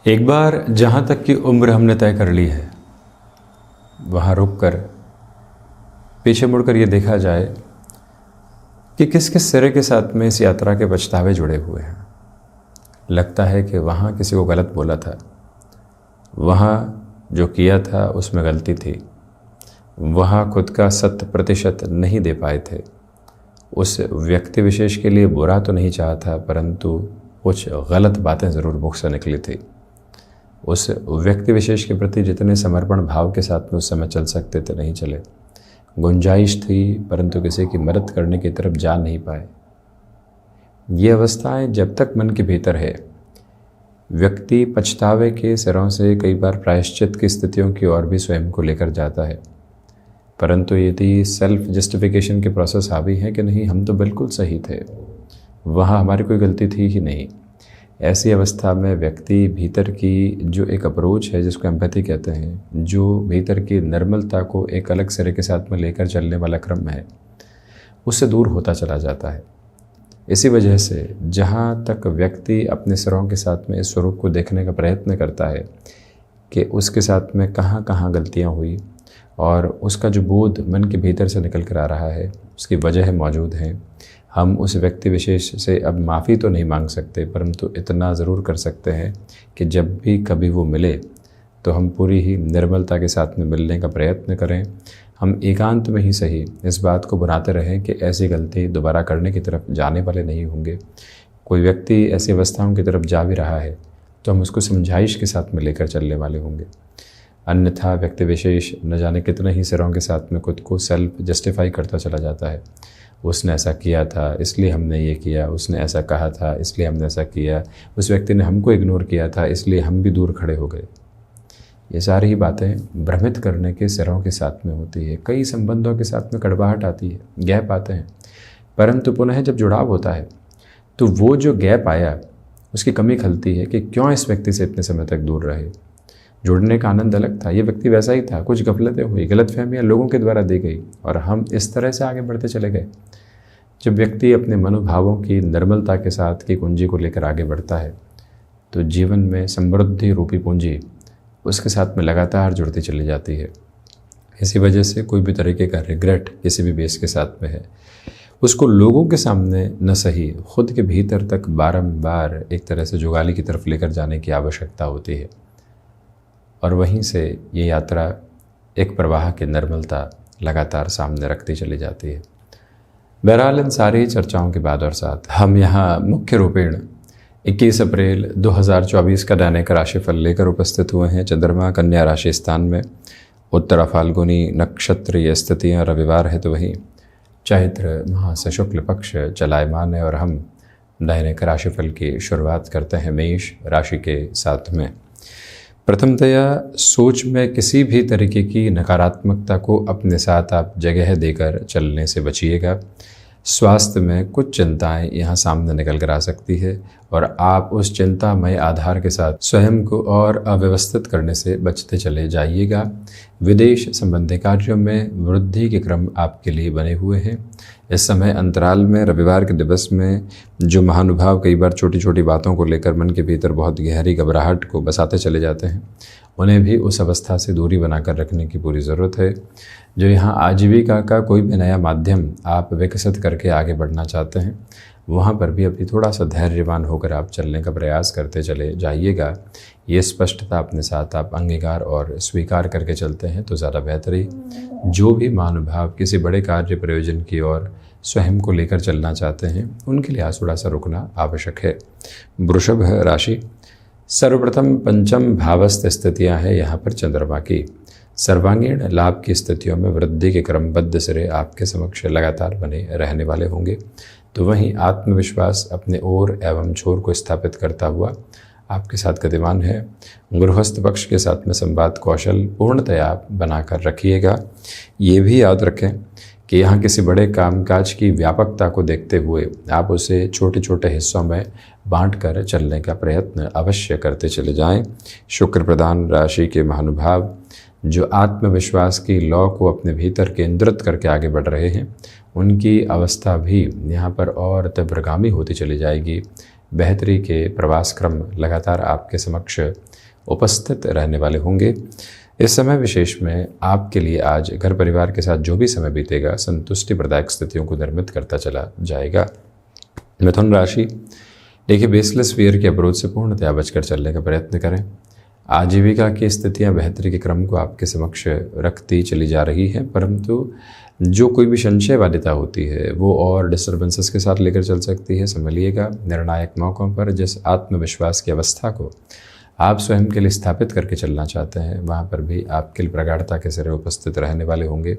एक बार जहाँ तक की उम्र हमने तय कर ली है वहाँ रुक कर पीछे मुड़कर ये देखा जाए कि किस किस सिरे के साथ में इस यात्रा के पछतावे जुड़े हुए हैं। लगता है कि वहाँ किसी को गलत बोला था, वहाँ जो किया था उसमें गलती थी, वहाँ खुद का 100% नहीं दे पाए थे। उस व्यक्ति विशेष के लिए बुरा तो नहीं चाहा था, परंतु कुछ गलत बातें ज़रूर मुख से निकली थी। उस व्यक्ति विशेष के प्रति जितने समर्पण भाव के साथ में उस समय चल सकते थे नहीं चले। गुंजाइश थी परंतु किसी की मदद करने की तरफ जा नहीं पाए। ये अवस्थाएं जब तक मन के भीतर है, व्यक्ति पछतावे के सिरों से कई बार प्रायश्चित की स्थितियों की ओर भी स्वयं को लेकर जाता है। परंतु यदि सेल्फ जस्टिफिकेशन के प्रोसेस हावी है कि नहीं हम तो बिल्कुल सही थे, वहाँ हमारी कोई गलती थी ही नहीं, ऐसी अवस्था में व्यक्ति भीतर की जो एक अप्रोच है जिसको एम्पैथी कहते हैं, जो भीतर की निर्मलता को एक अलग सिरे के साथ में लेकर चलने वाला क्रम है, उससे दूर होता चला जाता है। इसी वजह से जहाँ तक व्यक्ति अपने सिरों के साथ में इस स्वरूप को देखने का प्रयत्न करता है कि उसके साथ में कहाँ कहाँ गलतियाँ हुई और उसका जो बोध मन के भीतर से निकल कर आ रहा है उसकी वजह मौजूद है। हम उस व्यक्ति विशेष से अब माफ़ी तो नहीं मांग सकते, परंतु इतना ज़रूर कर सकते हैं कि जब भी कभी वो मिले तो हम पूरी ही निर्मलता के साथ में मिलने का प्रयत्न करें। हम एकांत में ही सही इस बात को बनाते रहें कि ऐसी गलती दोबारा करने की तरफ जाने वाले नहीं होंगे। कोई व्यक्ति ऐसी अवस्थाओं की तरफ जा भी रहा है तो हम उसको समझाइश के साथ में लेकर चलने वाले होंगे। अन्यथा व्यक्ति विशेष न जाने कितने ही सिरों के साथ में खुद को सेल्फ जस्टिफाई करता चला जाता है। उसने ऐसा किया था इसलिए हमने ये किया, उसने ऐसा कहा था इसलिए हमने ऐसा किया, उस व्यक्ति ने हमको इग्नोर किया था इसलिए हम भी दूर खड़े हो गए। ये सारी ही बातें भ्रमित करने के सिरों के साथ में होती है। कई संबंधों के साथ में कड़वाहट आती है, गैप आते हैं, परंतु पुनः जब जुड़ाव होता है तो वो जो गैप आया उसकी कमी खलती है कि क्यों इस व्यक्ति से इतने समय तक दूर रहे। जुड़ने का आनंद अलग था, ये व्यक्ति वैसा ही था, कुछ गफलतें हुई, गलतफहमियां लोगों के द्वारा दी गई और हम इस तरह से आगे बढ़ते चले गए। जब व्यक्ति अपने मनोभावों की निर्मलता के साथ की कुंजी को लेकर आगे बढ़ता है तो जीवन में समृद्धि रूपी पूंजी उसके साथ में लगातार जुड़ती चली जाती है। इसी वजह से कोई भी तरीके का रिग्रेट किसी भी बेस के साथ में है, उसको लोगों के सामने न सही खुद के भीतर तक बारंबार एक तरह से जुगाली की तरफ लेकर जाने की आवश्यकता होती है। और वहीं से ये यात्रा एक प्रवाह की निर्मलता लगातार सामने रखती चली जाती है। बहरहाल इन सारी चर्चाओं के बाद और साथ हम यहाँ मुख्य रूपेण 21 अप्रैल 2024 का दैनिक राशिफल लेकर उपस्थित हुए हैं। चंद्रमा कन्या राशि स्थान में, उत्तरा फाल्गुनी नक्षत्रीय स्थितियाँ, रविवार है तो वहीं चैत्र मास शुक्ल पक्ष चलायमान है और हम दैनिक राशिफल की शुरुआत करते हैं मेष राशि के साथ में। प्रथमतया सोच में किसी भी तरीके की नकारात्मकता को अपने साथ आप जगह देकर चलने से बचिएगा। स्वास्थ्य में कुछ चिंताएं यहाँ सामने निकल कर आ सकती है और आप उस चिंतामय आधार के साथ स्वयं को और अव्यवस्थित करने से बचते चले जाइएगा। विदेश संबंधी कार्यों में वृद्धि के क्रम आपके लिए बने हुए हैं। इस समय अंतराल में रविवार के दिवस में जो महानुभाव कई बार छोटी छोटी बातों को लेकर मन के भीतर बहुत गहरी घबराहट को बसाते चले जाते हैं, उन्हें भी उस अवस्था से दूरी बनाकर रखने की पूरी ज़रूरत है। जो यहाँ आजीविका का कोई भी नया माध्यम आप विकसित करके आगे बढ़ना चाहते हैं, वहाँ पर भी अभी थोड़ा सा धैर्यवान होकर आप चलने का प्रयास करते चले जाइएगा। ये स्पष्टता अपने साथ आप अंगीकार और स्वीकार करके चलते हैं तो ज़्यादा बेहतरी। जो भी महानुभाव किसी बड़े कार्य प्रयोजन की ओर स्वयं को लेकर चलना चाहते हैं, उनके लिए थोड़ा सा रुकना आवश्यक है। वृषभ राशि, सर्वप्रथम पंचम भावस्थ स्थितियाँ हैं यहाँ पर चंद्रमा की। सर्वांगीण लाभ की स्थितियों में वृद्धि के क्रमबद्ध सिरे आपके समक्ष लगातार बने रहने वाले होंगे, तो वहीं आत्मविश्वास अपने ओर एवं छोर को स्थापित करता हुआ आपके साथ गतिमान है। गृहस्थ पक्ष के साथ में संवाद कौशल पूर्णतया बनाकर रखिएगा। ये भी याद रखें कि यहाँ किसी बड़े कामकाज की व्यापकता को देखते हुए आप उसे छोटे छोटे हिस्सों में बांटकर चलने का प्रयत्न अवश्य करते चले जाएं। शुक्र प्रधान राशि के महानुभाव जो आत्मविश्वास की लौ को अपने भीतर केंद्रित करके आगे बढ़ रहे हैं, उनकी अवस्था भी यहाँ पर और तीव्रगामी होती चली जाएगी। बेहतरी के प्रवास क्रम लगातार आपके समक्ष उपस्थित रहने वाले होंगे। इस समय विशेष में आपके लिए आज घर परिवार के साथ जो भी समय बीतेगा संतुष्टि प्रदायक स्थितियों को निर्मित करता चला जाएगा। मिथुन राशि, देखिए बेसलेस फियर के अवरोध से पूर्णतया बचकर चलने का प्रयत्न करें। आजीविका की स्थितियां बेहतरी के क्रम को आपके समक्ष रखती चली जा रही है, परंतु जो कोई भी संशयवादिता होती है वो और डिस्टर्बेंसेस के साथ लेकर चल सकती है। संभलिएगा। निर्णायक मौक़ों पर जिस आत्मविश्वास की अवस्था को आप स्वयं के लिए स्थापित करके चलना चाहते हैं वहाँ पर भी आपके लिए प्रगाढ़ता के सिरे उपस्थित रहने वाले होंगे।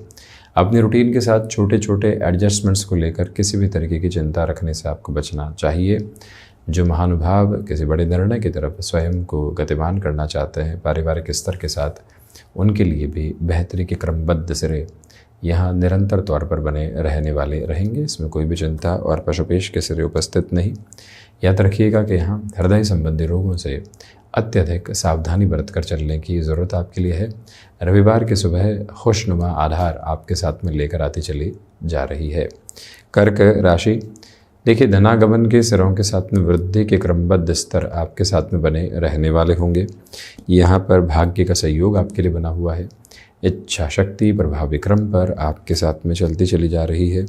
अपनी रूटीन के साथ छोटे छोटे एडजस्टमेंट्स को लेकर किसी भी तरीके की चिंता रखने से आपको बचना चाहिए। जो महानुभाव किसी बड़े निर्णय की तरफ स्वयं को गतिमान करना चाहते हैं पारिवारिक स्तर के साथ, उनके लिए भी बेहतरी के क्रमबद्ध सिरे यहाँ निरंतर तौर पर बने रहने वाले रहेंगे। इसमें कोई भी चिंता और पशुपेश के सिरे उपस्थित नहीं। याद रखिएगा कि यहाँ हृदय संबंधी रोगों से अत्यधिक सावधानी बरतकर चलने की ज़रूरत आपके लिए है। रविवार की सुबह खुशनुमा आधार आपके साथ में लेकर आती चली जा रही है। कर्क राशि, देखिए धनागमन के सिरों के साथ में वृद्धि के क्रमबद्ध स्तर आपके साथ में बने रहने वाले होंगे। यहाँ पर भाग्य का सहयोग आपके लिए बना हुआ है। इच्छा शक्ति प्रभाव विक्रम पर आपके साथ में चलती चली जा रही है।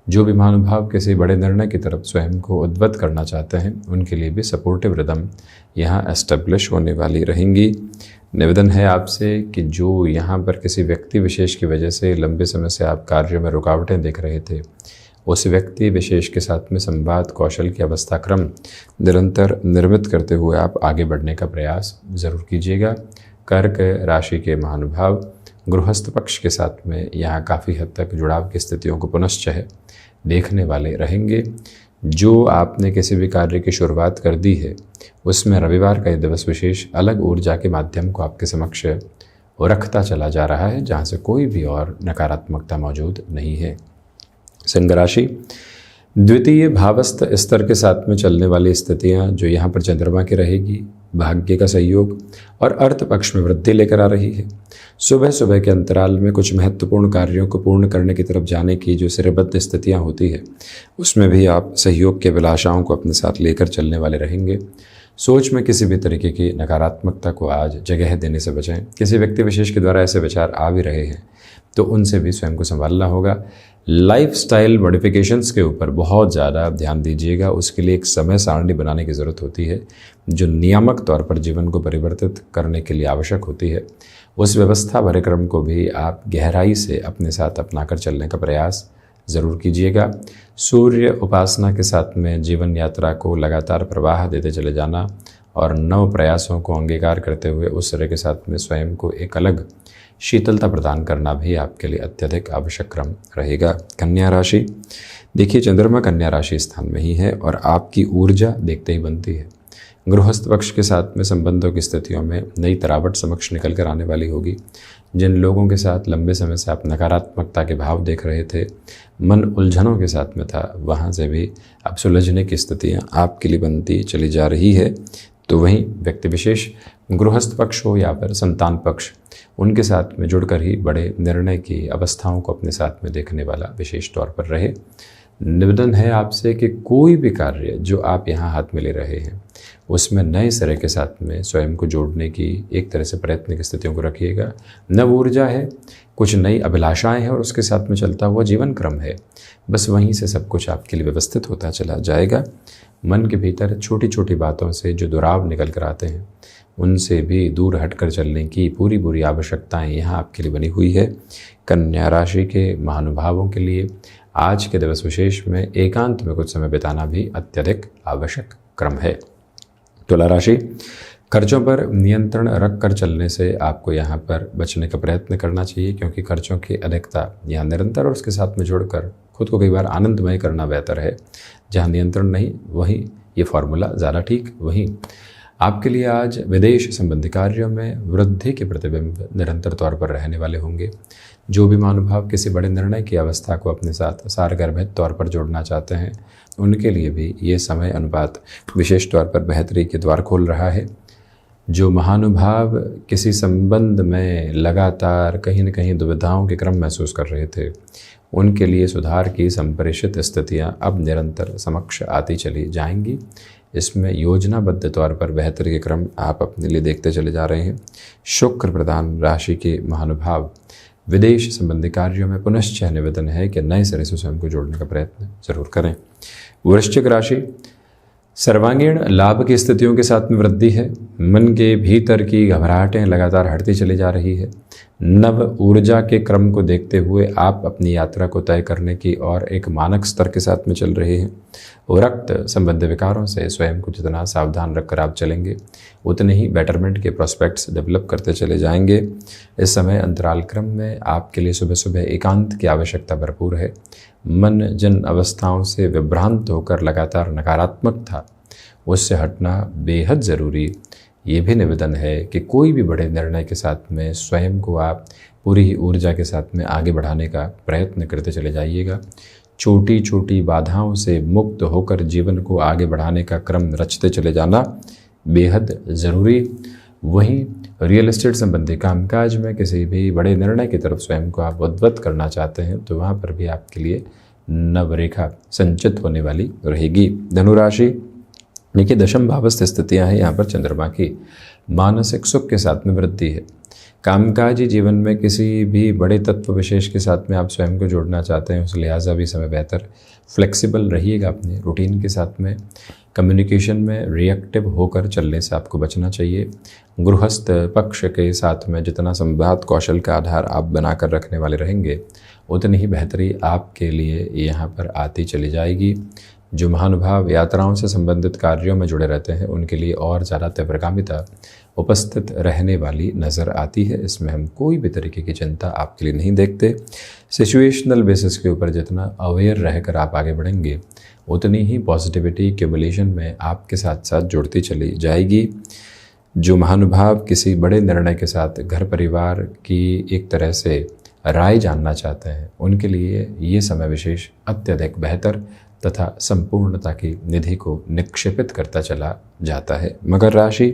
जो भी महानुभाव किसी बड़े निर्णय की तरफ स्वयं को उद्वत करना चाहते हैं उनके लिए भी सपोर्टिव रिदम यहाँ एस्टेब्लिश होने वाली रहेंगी। निवेदन है आपसे कि जो यहाँ पर किसी व्यक्ति विशेष की वजह से लंबे समय से आप कार्यों में रुकावटें देख रहे थे, उस व्यक्ति विशेष के साथ में संवाद कौशल की अवस्था क्रम निरंतर निर्मित करते हुए आप आगे बढ़ने का प्रयास ज़रूर कीजिएगा। कर्क राशि के महानुभाव गृहस्थ पक्ष के साथ में यहाँ काफ़ी हद तक जुड़ाव की स्थितियों को पुनश्चः देखने वाले रहेंगे। जो आपने किसी भी कार्य की शुरुआत कर दी है उसमें रविवार का यह दिवस विशेष अलग ऊर्जा के माध्यम को आपके समक्ष रखता चला जा रहा है, जहाँ से कोई भी और नकारात्मकता मौजूद नहीं है। सिंह राशि, द्वितीय भावस्थ स्तर के साथ में चलने वाली स्थितियां जो यहाँ पर चंद्रमा की रहेगी, भाग्य का सहयोग और अर्थ पक्ष में वृद्धि लेकर आ रही है। सुबह सुबह के अंतराल में कुछ महत्वपूर्ण कार्यों को पूर्ण करने की तरफ जाने की जो सिरबद्ध स्थितियां होती है उसमें भी आप सहयोग के अभिलाषाओं को अपने साथ लेकर चलने वाले रहेंगे। सोच में किसी भी तरीके की नकारात्मकता को आज जगह देने से बचें। किसी व्यक्ति विशेष के द्वारा ऐसे विचार आ भी रहे हैं तो उनसे भी स्वयं को संभालना होगा। लाइफस्टाइल मॉडिफिकेशंस के ऊपर बहुत ज़्यादा ध्यान दीजिएगा। उसके लिए एक समय सारणी बनाने की ज़रूरत होती है जो नियामक तौर पर जीवन को परिवर्तित करने के लिए आवश्यक होती है। उस व्यवस्था भरे क्रम को भी आप गहराई से अपने साथ अपनाकर चलने का प्रयास ज़रूर कीजिएगा। सूर्य उपासना के साथ में जीवन यात्रा को लगातार प्रवाह देते चले जाना और नव प्रयासों को अंगीकार करते हुए उस तरह के साथ में स्वयं को एक अलग शीतलता प्रदान करना भी आपके लिए अत्यधिक आवश्यक क्रम रहेगा। कन्या राशि, देखिए चंद्रमा कन्या राशि स्थान में ही है और आपकी ऊर्जा देखते ही बनती है। गृहस्थ पक्ष के साथ में संबंधों की स्थितियों में नई तरावट समक्ष निकल कर आने वाली होगी। जिन लोगों के साथ लंबे समय से आप नकारात्मकता के भाव देख रहे थे, मन उलझनों के साथ में था, वहाँ से भी अब सुलझने की स्थितियाँ आपके लिए बनती चली जा रही है। तो वहीं व्यक्ति विशेष गृहस्थ पक्ष हो या फिर संतान पक्ष, उनके साथ में जुड़कर ही बड़े निर्णय की अवस्थाओं को अपने साथ में देखने वाला विशेष तौर पर रहे। निवेदन है आपसे कि कोई भी कार्य जो आप यहाँ हाथ में ले रहे हैं उसमें नए सिरे के साथ में स्वयं को जोड़ने की एक तरह से प्रयत्न की स्थितियों को रखिएगा। नव ऊर्जा है, कुछ नई अभिलाषाएं हैं और उसके साथ में चलता हुआ जीवन क्रम है। बस वहीं से सब कुछ आपके लिए व्यवस्थित होता चला जाएगा। मन के भीतर छोटी छोटी बातों से जो दुराव निकल कर आते हैं उनसे भी दूर हटकर चलने की पूरी पूरी आवश्यकताएं यहाँ आपके लिए बनी हुई है। कन्या राशि के महानुभावों के लिए आज के दिवस विशेष में एकांत में कुछ समय बिताना भी अत्यधिक आवश्यक क्रम है। तुला राशि, खर्चों पर नियंत्रण रख कर चलने से आपको यहाँ पर बचने का प्रयत्न करना चाहिए, क्योंकि खर्चों की अधिकता यहाँ निरंतर और उसके साथ में जुड़कर खुद को कई बार आनंदमय करना बेहतर है। जहाँ नियंत्रण नहीं वहीं ये फॉर्मूला ज़्यादा ठीक। वहीं आपके लिए आज विदेश संबंधी कार्यों में वृद्धि के प्रतिबिंब निरंतर तौर पर रहने वाले होंगे। जो भी महानुभाव किसी बड़े निर्णय की अवस्था को अपने साथ सारगर्भित तौर पर जोड़ना चाहते हैं उनके लिए भी ये समय अनुपात विशेष तौर पर बेहतरी के द्वार खोल रहा है। जो महानुभाव किसी संबंध में लगातार कहीं न कहीं दुविधाओं के क्रम महसूस कर रहे थे उनके लिए सुधार की संप्रेषित स्थितियां अब निरंतर समक्ष आती चली जाएंगी। इसमें योजनाबद्ध तौर पर बेहतरी के क्रम आप अपने लिए देखते चले जा रहे हैं। शुक्र प्रधान राशि के महानुभाव विदेश संबंधी कार्यों में पुनश्च निवेदन है कि नए सिरे से स्वयं को जोड़ने का प्रयत्न जरूर करें। वृश्चिक राशि, सर्वांगीण लाभ की स्थितियों के साथ में वृद्धि है। मन के भीतर की घबराहटें लगातार हटती चली जा रही है। नव ऊर्जा के क्रम को देखते हुए आप अपनी यात्रा को तय करने की और एक मानक स्तर के साथ में चल रहे हैं। रक्त संबंधी विकारों से स्वयं को जितना सावधान रखकर आप चलेंगे उतने ही बेटरमेंट के प्रोस्पेक्ट्स डेवलप करते चले जाएंगे। इस समय अंतराल क्रम में आपके लिए सुबह सुबह एकांत की आवश्यकता भरपूर है। मन जिन अवस्थाओं से विभ्रांत होकर लगातार नकारात्मक था उससे हटना बेहद ज़रूरी। ये भी निवेदन है कि कोई भी बड़े निर्णय के साथ में स्वयं को आप पूरी ही ऊर्जा के साथ में आगे बढ़ाने का प्रयत्न करते चले जाइएगा। छोटी छोटी बाधाओं से मुक्त होकर जीवन को आगे बढ़ाने का क्रम रचते चले जाना बेहद ज़रूरी। वहीं रियल एस्टेट संबंधी कामकाज में किसी भी बड़े निर्णय की तरफ स्वयं को आप उद्वत करना चाहते हैं तो वहाँ पर भी आपके लिए नवरेखा संचित होने वाली रहेगी। धनुराशि, देखिए दशम भावस्थ स्थितियाँ हैं यहाँ पर चंद्रमा की। मानसिक सुख के साथ में वृद्धि है। कामकाजी जीवन में किसी भी बड़े तत्व विशेष के साथ में आप स्वयं को जोड़ना चाहते हैं उस लिहाजा भी समय बेहतर। फ्लेक्सिबल रहिएगा अपने रूटीन के साथ में। कम्युनिकेशन में रिएक्टिव होकर चलने से आपको बचना चाहिए। गृहस्थ पक्ष के साथ में जितना संवाद कौशल का आधार आप बनाकर रखने वाले रहेंगे उतनी ही बेहतरी आपके लिए यहाँ पर आती चली जाएगी। जो महानुभाव यात्राओं से संबंधित कार्यों में जुड़े रहते हैं उनके लिए और ज़्यादा तीव्रगामिता उपस्थित रहने वाली नज़र आती है। इसमें हम कोई भी तरीके की चिंता आपके लिए नहीं देखते। सिचुएशनल बेसिस के ऊपर जितना अवेयर रहकर आप आगे बढ़ेंगे उतनी ही पॉजिटिविटी एक्यूमुलेशन में आपके साथ साथ जुड़ती चली जाएगी। जो महानुभाव किसी बड़े निर्णय के साथ घर परिवार की एक तरह से राय जानना चाहते हैं उनके लिए ये समय विशेष अत्यधिक बेहतर तथा संपूर्णता की निधि को निक्षेपित करता चला जाता है। मकर राशि,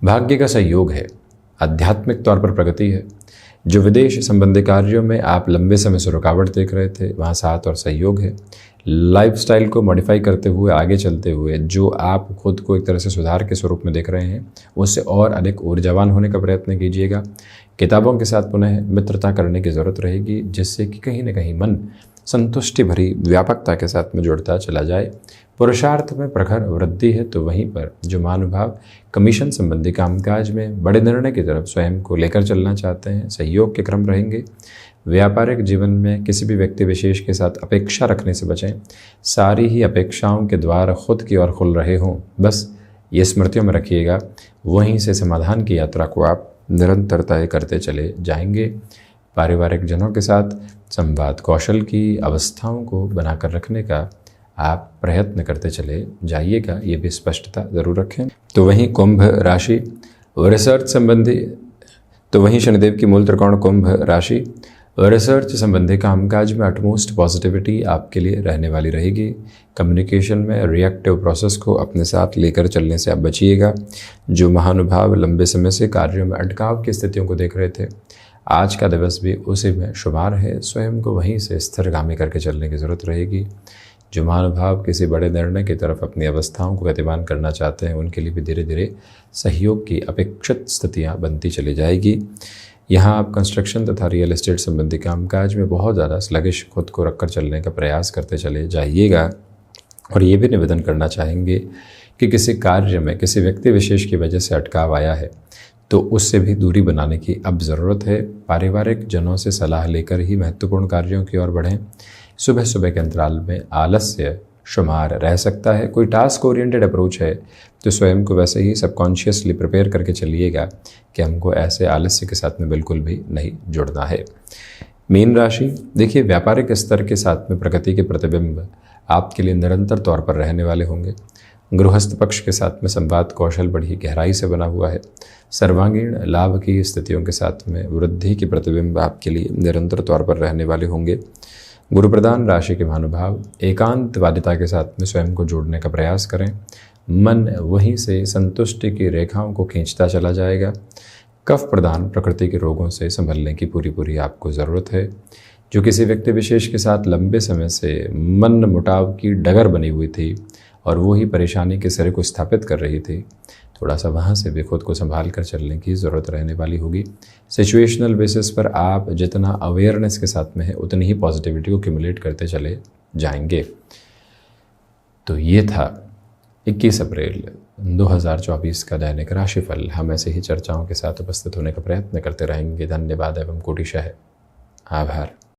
भाग्य का सहयोग है। आध्यात्मिक तौर पर प्रगति है। जो विदेश संबंधी कार्यों में आप लंबे समय से रुकावट देख रहे थे वहाँ साथ और सहयोग है। लाइफस्टाइल को मॉडिफाई करते हुए आगे चलते हुए जो आप खुद को एक तरह से सुधार के स्वरूप में देख रहे हैं उससे और अधिक ऊर्जावान होने का प्रयत्न कीजिएगा। किताबों के साथ पुनः मित्रता करने की ज़रूरत रहेगी जिससे कि कहीं न कहीं मन संतुष्टि भरी व्यापकता के साथ में जुड़ता चला जाए। पुरुषार्थ में प्रखर वृद्धि है तो वहीं पर जो महानुभाव कमीशन संबंधी कामकाज में बड़े निर्णय की तरफ स्वयं को लेकर चलना चाहते हैं सहयोग के क्रम रहेंगे। व्यापारिक जीवन में किसी भी व्यक्ति विशेष के साथ अपेक्षा रखने से बचें। सारी ही अपेक्षाओं के द्वार खुद की ओर खुल रहे हों, बस ये स्मृतियों में रखिएगा। वहीं से समाधान की यात्रा को आप निरंतर तय करते चले जाएंगे। पारिवारिक जनों के साथ संवाद कौशल की अवस्थाओं को बनाकर रखने का आप प्रयत्न करते चले जाइएगा, ये भी स्पष्टता ज़रूर रखें। तो वहीं कुंभ राशि, रिसर्च संबंधी तो वहीं शनिदेव की मूल त्रिकोण कुंभ राशि, रिसर्च संबंधी कामकाज में अटमोस्ट पॉजिटिविटी आपके लिए रहने वाली रहेगी। कम्युनिकेशन में रिएक्टिव प्रोसेस को अपने साथ लेकर चलने से आप बचिएगा। जो महानुभाव लंबे समय से कार्यों में अटकाव की स्थितियों को देख रहे थे आज का दिवस भी उसी में शुमार है। स्वयं को वहीं से स्थिरगामी करके चलने की ज़रूरत रहेगी। जो महानुभाव किसी बड़े निर्णय की तरफ अपनी अवस्थाओं को गतिमान करना चाहते हैं उनके लिए भी धीरे धीरे सहयोग की अपेक्षित स्थितियाँ बनती चली जाएगी। यहाँ आप कंस्ट्रक्शन तथा रियल एस्टेट संबंधी कामकाज में बहुत ज़्यादा स्लगिश खुद को रखकर चलने का प्रयास करते चले जाइएगा। और ये भी निवेदन करना चाहेंगे कि किसी कार्य में किसी व्यक्ति विशेष की वजह से अटकाव आया है तो उससे भी दूरी बनाने की अब ज़रूरत है। पारिवारिक जनों से सलाह लेकर ही महत्वपूर्ण कार्यों की ओर बढ़ें। सुबह सुबह के अंतराल में आलस्य शुमार रह सकता है। कोई टास्क ओरिएंटेड अप्रोच है तो स्वयं को वैसे ही सबकॉन्शियसली प्रिपेयर करके चलिएगा कि हमको ऐसे आलस्य के साथ में बिल्कुल भी नहीं जुड़ना है। मीन राशि, देखिए व्यापारिक स्तर के साथ में प्रगति के प्रतिबिंब आपके लिए निरंतर तौर पर रहने वाले होंगे। गृहस्थ पक्ष के साथ में संवाद कौशल बड़ी गहराई से बना हुआ है। सर्वांगीण लाभ की स्थितियों के साथ में वृद्धि के प्रतिबिंब आपके लिए निरंतर तौर पर रहने वाले होंगे। गुरु प्रधान राशि के महानुभाव एकांतवादिता के साथ में स्वयं को जोड़ने का प्रयास करें। मन वहीं से संतुष्टि की रेखाओं को खींचता चला जाएगा। कफ प्रधान प्रकृति के रोगों से संभलने की पूरी आपको ज़रूरत है। जो किसी व्यक्ति विशेष के साथ लंबे समय से मन मुटाव की डगर बनी हुई थी और वो ही परेशानी के सिरे को स्थापित कर रही थी, थोड़ा सा वहाँ से भी खुद को संभाल कर चलने की ज़रूरत रहने वाली होगी। सिचुएशनल बेसिस पर आप जितना अवेयरनेस के साथ में है उतनी ही पॉजिटिविटी को क्यूमुलेट करते चले जाएंगे। तो ये था 21 अप्रैल 2024 का दैनिक राशिफल। हम ऐसे ही चर्चाओं के साथ उपस्थित होने का प्रयत्न करते रहेंगे। धन्यवाद एवं कोटिशः आभार।